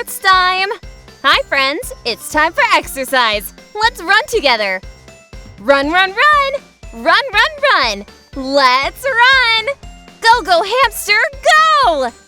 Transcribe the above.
sports time! Hi, friends! It's time for exercise! Let's run together! Run, run, run! Run, run, run! Let's run! Go, go, hamster, go!